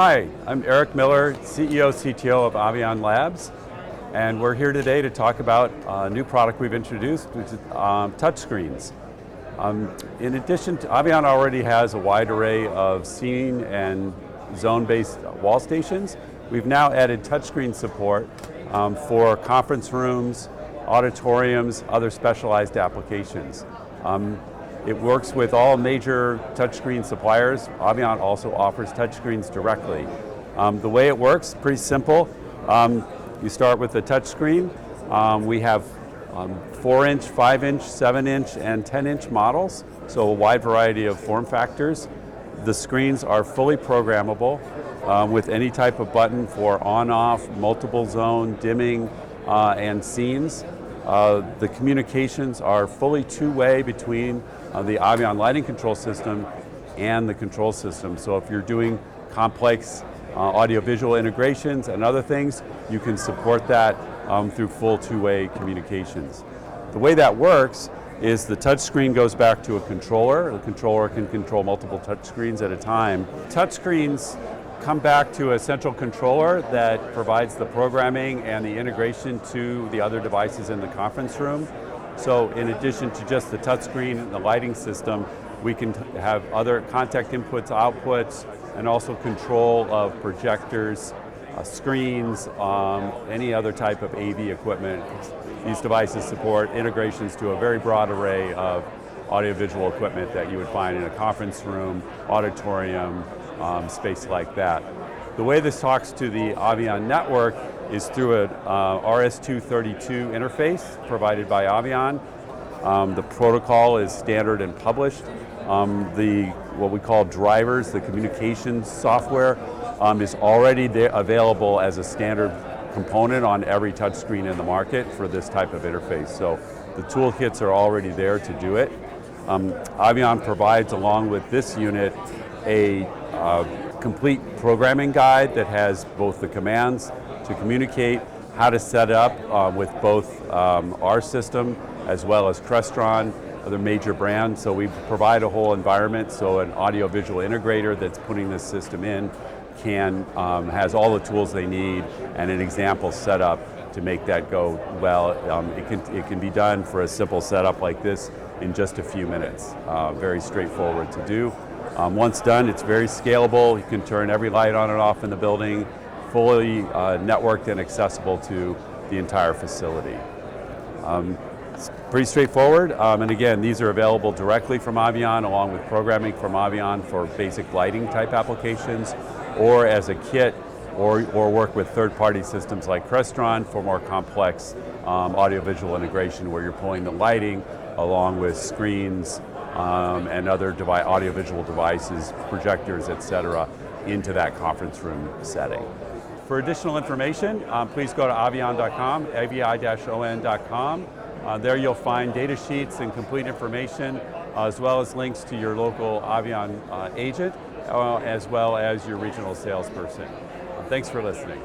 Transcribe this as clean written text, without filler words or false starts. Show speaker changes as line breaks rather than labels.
Hi, I'm Eric Miller, CEO, CTO of Avi-on Labs, and we're here today to talk about a new product we've introduced, which is touch screens. In addition to, Avi-on already has a wide array of scene and zone-based wall stations. We've now added touchscreen support for conference rooms, auditoriums, other specialized applications. It works with all major touchscreen suppliers. Avi-on also offers touchscreens directly. The way it works, pretty simple. You start with the touchscreen. We have 4-inch, 5-inch, 7-inch, and 10-inch models, so a wide variety of form factors. The screens are fully programmable with any type of button for on-off, multiple zone, dimming, and scenes. The communications are fully two-way between the Avi-on lighting control system and the control system. So if you're doing complex audio-visual integrations and other things, you can support that through full two-way communications. The way that works is the touch screen goes back to a controller. The controller can control multiple touch screens at a time. Touch screens come back to a central controller that provides the programming and the integration to the other devices in the conference room. So in addition to just the touchscreen and the lighting system, we can have other contact inputs, outputs, and also control of projectors, screens, any other type of AV equipment. These devices support integrations to a very broad array of audiovisual equipment that you would find in a conference room, auditorium, space like that. The way this talks to the Avi-on network is through an RS-232 interface provided by Avi-on. The protocol is standard and published. What we call drivers, the communications software, is already available as a standard component on every touchscreen in the market for this type of interface. So the toolkits are already there to do it. Avi-on provides, along with this unit, a complete programming guide that has both the commands to communicate, how to set up with both our system as well as Crestron, other major brands. So we provide a whole environment, so an audio-visual integrator that's putting this system in has all the tools they need and an example setup to make that go well. It can be done for a simple setup like this in just a few minutes. Very straightforward to do. Once done, it's very scalable. You can turn every light on and off in the building, fully networked and accessible to the entire facility. It's pretty straightforward, and again, these are available directly from Avi-on along with programming from Avi-on for basic lighting type applications, or as a kit, or work with third-party systems like Crestron for more complex audiovisual integration where you're pulling the lighting along with screens and other audiovisual devices, projectors, etc., into that conference room setting. For additional information, please go to avi-on.com, avi-on.com. There you'll find data sheets and complete information, as well as links to your local Avi-on agent, as well as your regional salesperson. Thanks for listening.